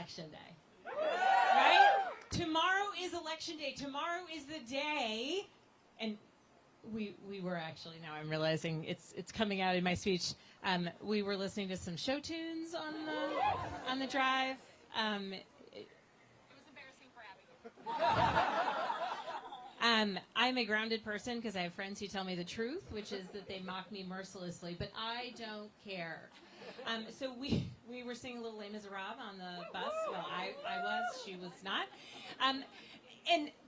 Election Day, right? Tomorrow is Election Day. Tomorrow is the day, and we were actually, now I'm realizing it's coming out in my speech. We were listening to some show tunes on the drive. It was embarrassing for Abigail. I'm a grounded person because I have friends who tell me the truth, which is that they mock me mercilessly, but I don't care. So we were singing a little Les Miserables on the bus. Well, I was, she was not.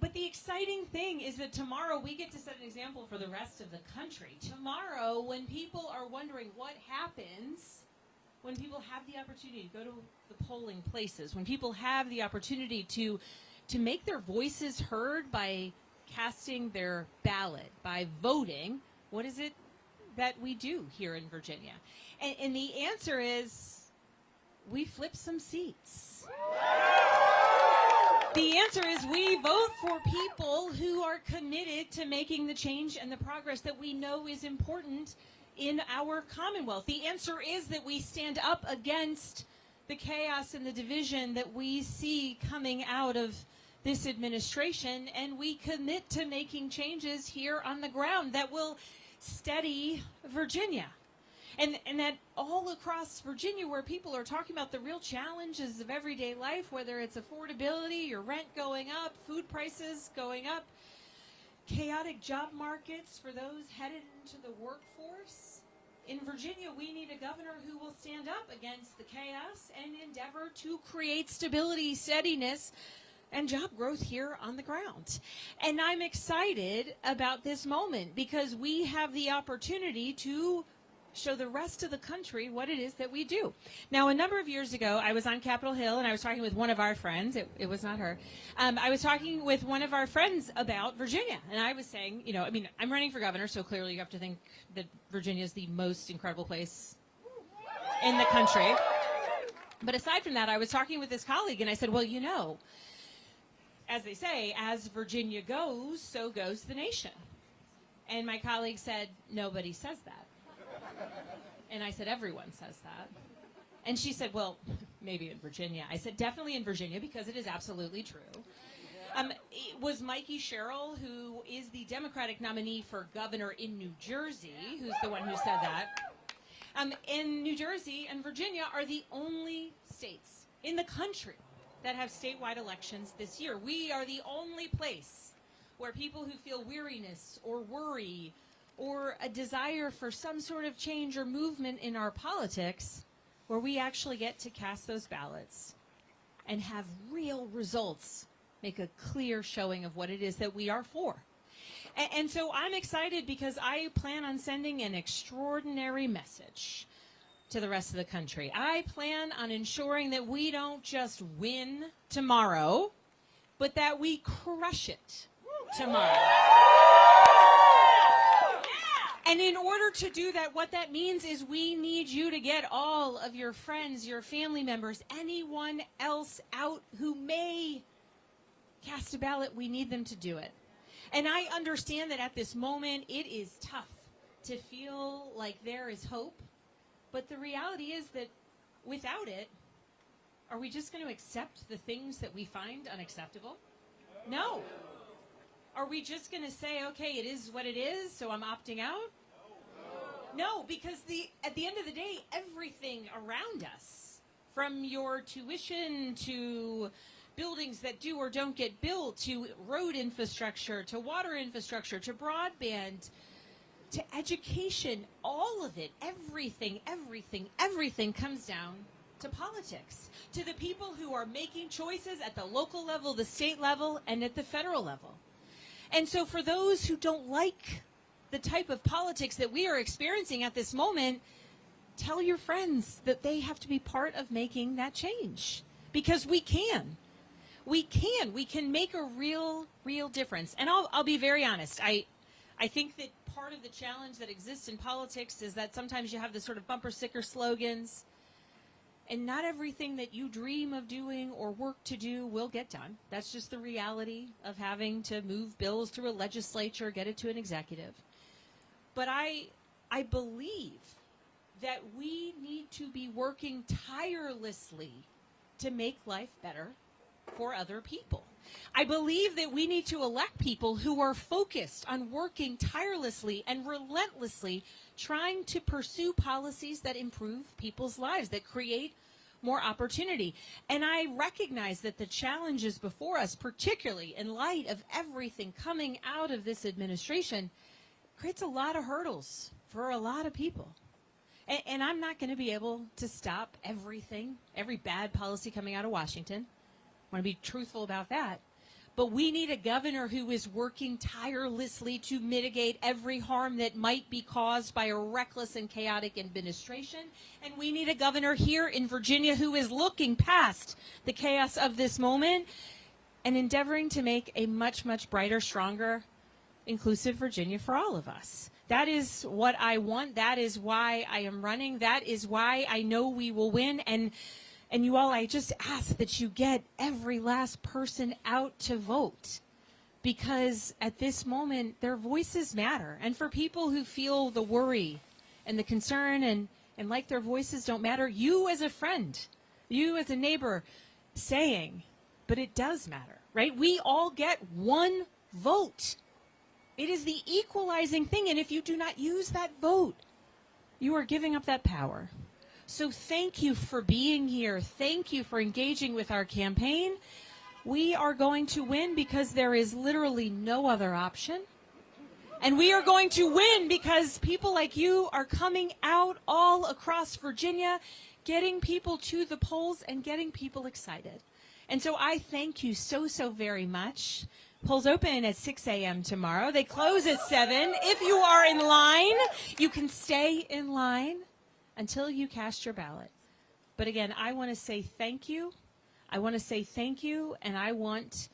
But the exciting thing is that tomorrow we get to set an example for the rest of the country. Tomorrow, when people are wondering what happens, when people have the opportunity to go to the polling places, when people have the opportunity to make their voices heard by casting their ballot, by voting, what is it that we do here in Virginia? And the answer is we flip some seats. The answer is we vote for people who are committed to making the change and the progress that we know is important in our Commonwealth. The answer is that we stand up against the chaos and the division that we see coming out of this administration, and we commit to making changes here on the ground that will steady Virginia. And that all across Virginia, where people are talking about the real challenges of everyday life, whether it's affordability, your rent going up, food prices going up, chaotic job markets for those headed into the workforce. In Virginia, we need a governor who will stand up against the chaos and endeavor to create stability, steadiness, and job growth here on the ground. And I'm excited about this moment because we have the opportunity to show the rest of the country what it is that we do. Now, a number of years ago, I was on Capitol Hill, and I was talking with one of our friends. It was not her. I was talking with one of our friends about Virginia, and I was saying, I'm running for governor, so clearly you have to think that Virginia is the most incredible place in the country. But aside from that, I was talking with this colleague, and I said, well, as they say, as Virginia goes, so goes the nation. And my colleague said, nobody says that. And I said, everyone says that. And she said, well, maybe in Virginia. I said, definitely in Virginia, because it is absolutely true. It was Mikey Sherrill, who is the Democratic nominee for governor in New Jersey, who's the one who said that. In New Jersey and Virginia are the only states in the country that have statewide elections this year. We are the only place where people who feel weariness or worry or a desire for some sort of change or movement in our politics, where we actually get to cast those ballots and have real results, make a clear showing of what it is that we are for. And so I'm excited because I plan on sending an extraordinary message to the rest of the country. I plan on ensuring that we don't just win tomorrow, but that we crush it tomorrow. And in order to do that, what that means is we need you to get all of your friends, your family members, anyone else out who may cast a ballot. We need them to do it. And I understand that at this moment it is tough to feel like there is hope. But the reality is that without it, are we just going to accept the things that we find unacceptable? No. Are we just going to say, okay, it is what it is, so I'm opting out? No, because at the end of the day, everything around us, from your tuition to buildings that do or don't get built, to road infrastructure, to water infrastructure, to broadband, to education, all of it, everything comes down to politics, to the people who are making choices at the local level, the state level, and at the federal level. And so for those who don't like the type of politics that we are experiencing at this moment, tell your friends that they have to be part of making that change. Because we can. We can make a real difference. And I'll be very honest. I think that part of the challenge that exists in politics is that sometimes you have this sort of bumper sticker slogans, and not everything that you dream of doing or work to do will get done. That's just the reality of having to move bills through a legislature, get it to an executive. But I believe that we need to be working tirelessly to make life better for other people. I believe that we need to elect people who are focused on working tirelessly and relentlessly trying to pursue policies that improve people's lives, that create more opportunity. And I recognize that the challenges before us, particularly in light of everything coming out of this administration, creates a lot of hurdles for a lot of people. And I'm not going to be able to stop everything, every bad policy coming out of Washington. I want to be truthful about that. But we need a governor who is working tirelessly to mitigate every harm that might be caused by a reckless and chaotic administration. And we need a governor here in Virginia who is looking past the chaos of this moment and endeavoring to make a much, much brighter, stronger, inclusive Virginia for all of us. That is what I want. That is why I am running. That is why I know we will win. And you all, I just ask that you get every last person out to vote, because at this moment, their voices matter. And for people who feel the worry and the concern and like their voices don't matter, you as a friend, you as a neighbor saying, but it does matter, right? We all get one vote. It is the equalizing thing, and if you do not use that vote, you are giving up that power. So thank you for being here. Thank you for engaging with our campaign. We are going to win because there is literally no other option. And we are going to win because people like you are coming out all across Virginia, getting people to the polls and getting people excited. And so I thank you so, so very much. Polls open at 6 a.m. tomorrow. They close at 7. If you are in line, you can stay in line until you cast your ballot. But again, I want to say thank you. I want to say thank you, and I want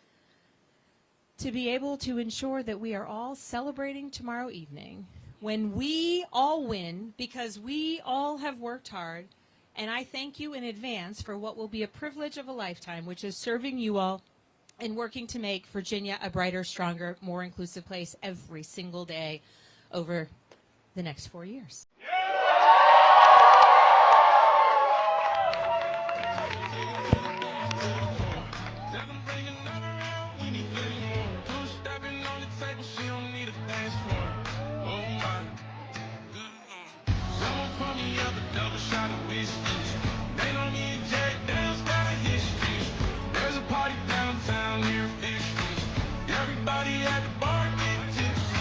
to be able to ensure that we are all celebrating tomorrow evening when we all win, because we all have worked hard. And I thank you in advance for what will be a privilege of a lifetime, which is serving you all and working to make Virginia a brighter, stronger, more inclusive place every single day over the next 4 years. Everybody at the bar getting tipsy.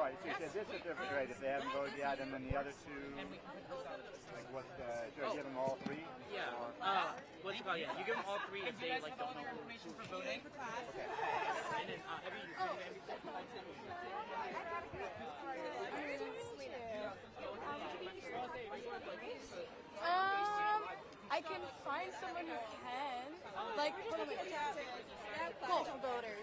All right, so you said this certificate, if they haven't voted yet, and then the other two, like what, should I give them all three? Yeah. What's it called? Yeah, you give them all three if they like don't know information for voting. Okay. And then Abby, you're going to be I can find someone who can. Like, Potential voters.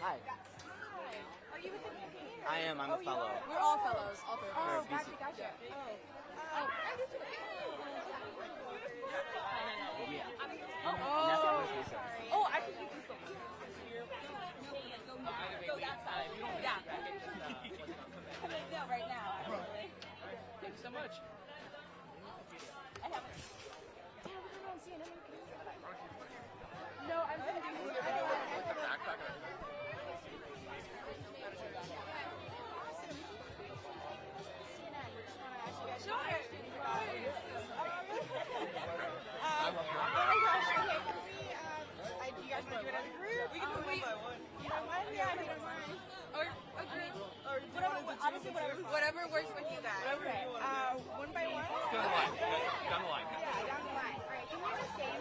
Hi. Are you with the campaign? I am. I'm a fellow. we're all fellows, all three. Oh, BC. gotcha. Oh, I can use this one. Go that side. Yeah. No, right now. Thank you so much. I have it. No, I'm going to do Sure. Oh my gosh, okay, can we, do you guys want to do it as a group? We can do it one by one. You don't mind? Yeah, if you don't mind. Or a group. Or honestly, Whatever works with you guys. Okay, one by one? Down the line. Down the line. Yeah, down the line. All right, can you just say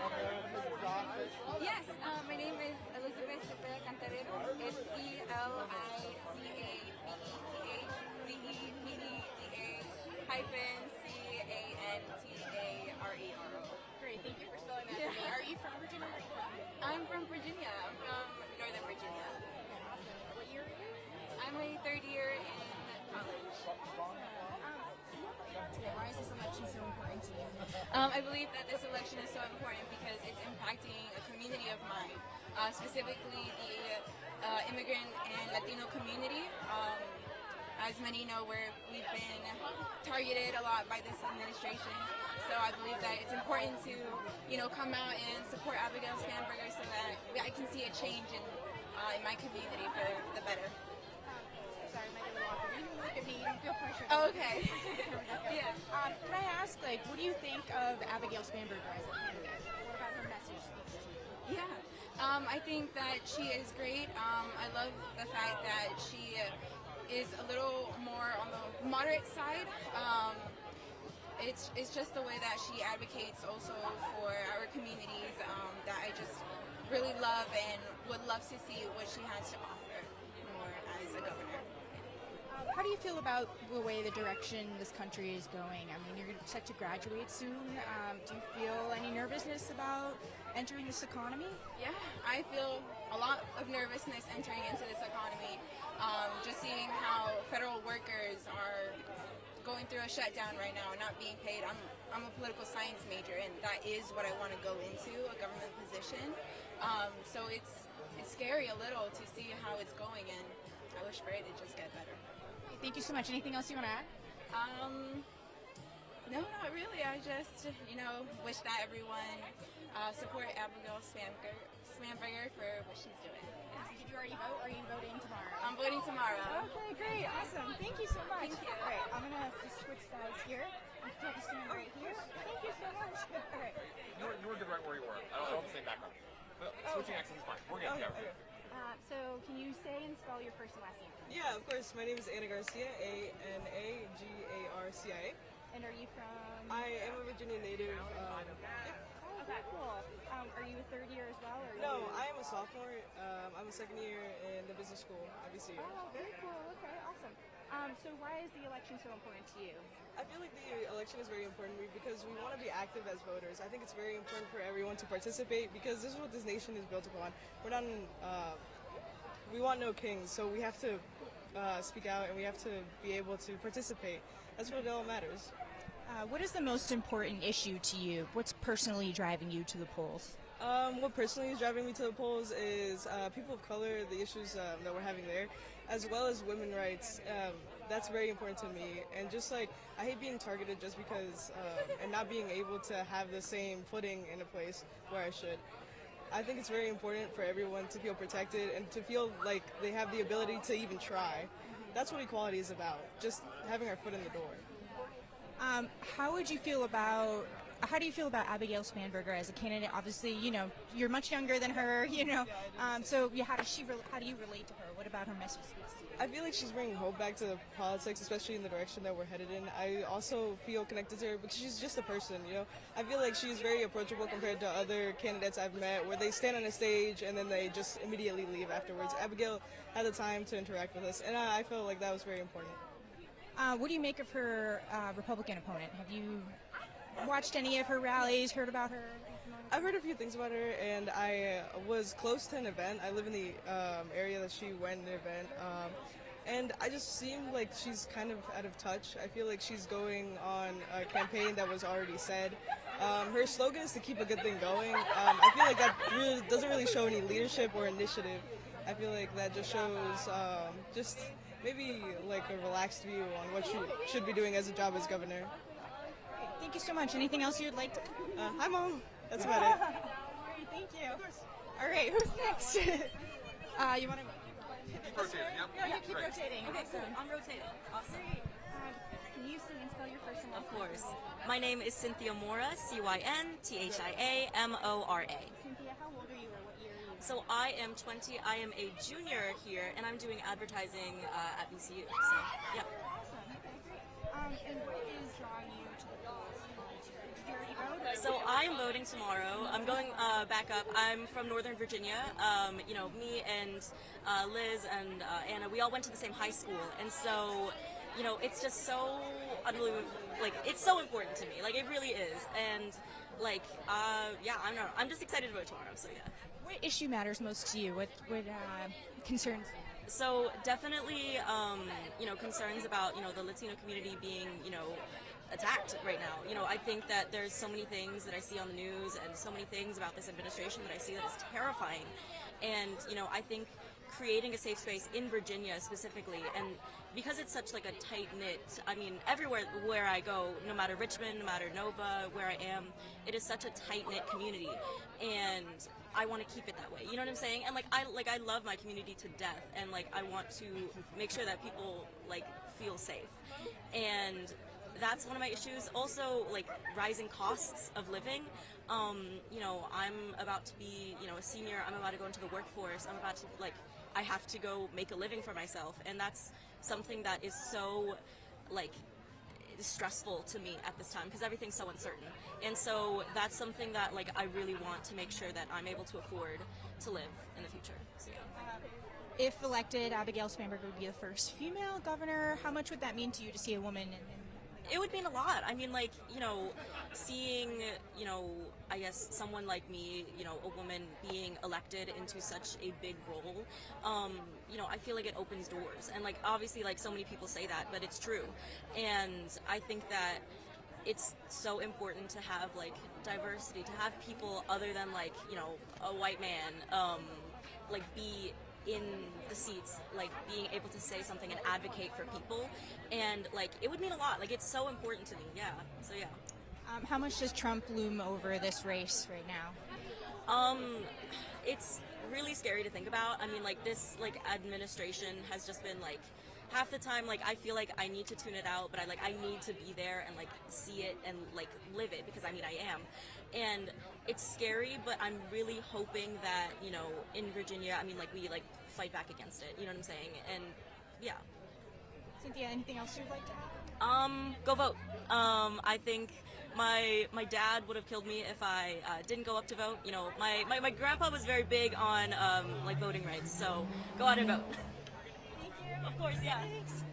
Yes, my name is Elizabeth Cepeda Cantarero. It's ELIZABETHECANTARERO. Great, thank you for spelling that for me. Are you from Virginia? I'm from Virginia. I'm from Northern Virginia. What year are you? I'm a third year in college. Why is this election so important to you? I believe that this election is so important because it's impacting a community of mine, specifically the immigrant and Latino community. As many know, we've been targeted a lot by this administration, so I believe that it's important to, come out and support Abigail Spanberger so that I can see a change in my community for the better. Sorry, my little walker. You can look at me. You don't feel pressure. Oh, okay. Yeah. Can I ask, what do you think of Abigail Spanberger as a candidate? What about her message speaks to you? Yeah, I think that she is great. I love the fact that she is a little more on the moderate side. It's just the way that she advocates also for our communities that I just really love and would love to see what she has to offer more as a governor. How do you feel about the way the direction this country is going? I mean, you're set to graduate soon. Do you feel any nervousness about entering this economy? Yeah, I feel a lot of nervousness entering into this economy. Just seeing how federal workers are going through a shutdown right now and not being paid. I'm a political science major, and that is what I want to go into, a government position. So it's scary a little to see how it's going, and I wish for it to just get better. Thank you so much. Anything else you want to add? No, not really. I just, wish that everyone support Abigail Spanberger for what she's doing. Did you already vote, or are you voting tomorrow? I'm voting tomorrow. Okay, great. Awesome. Thank you so much. Thank you. All right, I'm going to just switch sides here. I'm going to stand right here. Thank you so much. All right. You were good right where you were. I don't have the same background. But switching accents is fine. We're good. Yeah, we're good. So can you say and spell your first and last name? Yeah, of course. My name is Ana Garcia, Anagarcia. And are you from? I am a Virginia native. Okay, cool. Are you a third year as well? Or No, I am a sophomore. I'm a second year in the business school at WSET-TV. Oh, very cool. Okay, awesome. So why is the election so important to you? I feel like the election is very important to me because we want to be active as voters. I think it's very important for everyone to participate because this is what this nation is built upon. We're not we want no kings, so we have to speak out and we have to be able to participate. That's what it all matters. What is the most important issue to you? What's personally driving you to the polls? What personally is driving me to the polls is people of color, the issues that we're having there, as well as women's rights. That's very important to me. And just I hate being targeted just because, and not being able to have the same footing in a place where I should. I think it's very important for everyone to feel protected and to feel like they have the ability to even try. That's what equality is about, just having our foot in the door. How would you feel about how do you feel about Abigail Spanberger as a candidate? Obviously, you know, you're much younger than her, you know. So how do you relate to her? What about her message speaks to you? I feel like she's bringing hope back to politics, especially in the direction that we're headed in. I also feel connected to her because she's just a person, you know. I feel like she's very approachable compared to other candidates I've met where they stand on a stage and then they just immediately leave afterwards. Abigail had the time to interact with us, and I felt like that was very important. What do you make of her Republican opponent? Have you watched any of her rallies, heard about her? I've heard a few things about her, and I was close to an event. I live in the area that she went to an event, and I just seemed like she's kind of out of touch. I feel like she's going on a campaign that was already said. Her slogan is to keep a good thing going. I feel like that really doesn't really show any leadership or initiative. I feel like that just shows just maybe like a relaxed view on what she should be doing as a job as governor. Thank you so much. Anything else you'd like to? Hi, Mom. That's about it. Great, thank you. All right, who's next? You want to? Keep rotating, yeah? Yeah, you keep rotating. Okay, cool. I'm rotating. Awesome. Can you say and spell your first and last Of name? course. My name is Cynthia Mora, Cynthia Mora. Cynthia, how old are you or what year are you? So I am 20. I am a junior here, and I'm doing advertising at VCU. So, yeah. Awesome. Okay, great. And what is drawing you to the polls? Did you already vote? So I'm voting tomorrow. I'm going back up. I'm from Northern Virginia. You know, me and Liz and Anna, we all went to the same high school, and so, you know, it's just so unbelievable. Like, it's so important to me. Like, it really is. And like, yeah, I don't know. I'm just excited to vote tomorrow. So yeah. What issue matters most to you? What concerns you? So definitely, you know, concerns about, you know, the Latino community being, you know, attacked right now. You know, I think that there's so many things that I see on the news and so many things about this administration that I see that is terrifying. And, you know, I think creating a safe space in Virginia specifically, and because it's such like a tight-knit, I mean, everywhere where I go, no matter Richmond, no matter Nova, where I am, it is such a tight-knit community. And I want to keep it that way. You know what I'm saying? And like I love my community to death, and like I want to make sure that people like feel safe. And that's one of my issues. Also, like rising costs of living. You know, I'm about to be, you know, a senior. I'm about to go into the workforce. I'm about to I have to go make a living for myself, and that's something that is so like stressful to me at this time because everything's so uncertain. And so that's something that like I really want to make sure that I'm able to afford to live in the future. So, yeah. If elected, Abigail Spanberger would be the first female governor. How much would that mean to you to see a woman? It would mean a lot. I mean, like, you know, seeing, you know, I guess someone like me, you know, a woman being elected into such a big role, you know, I feel like it opens doors. And, like, obviously, like, so many people say that, but it's true. And I think that it's so important to have, like, diversity, to have people other than, like, you know, a white man, like, be in the seats, like being able to say something and advocate for people, and like it would mean a lot. Like it's so important to me. Yeah. So yeah. How much does Trump loom over this race right now? It's really scary to think about. I mean, like this like administration has just been like half the time like I feel like I need to tune it out, but I need to be there and like see it and like live it because I mean I am. And it's scary, but I'm really hoping that, you know, in Virginia, I mean, like, we, like, fight back against it, you know what I'm saying? And, yeah. Cynthia, anything else you'd like to add? Go vote. I think my dad would have killed me if I didn't go up to vote. You know, my grandpa was very big on, like, voting rights, so go out and vote. Thank you. Of course, yeah. Thanks.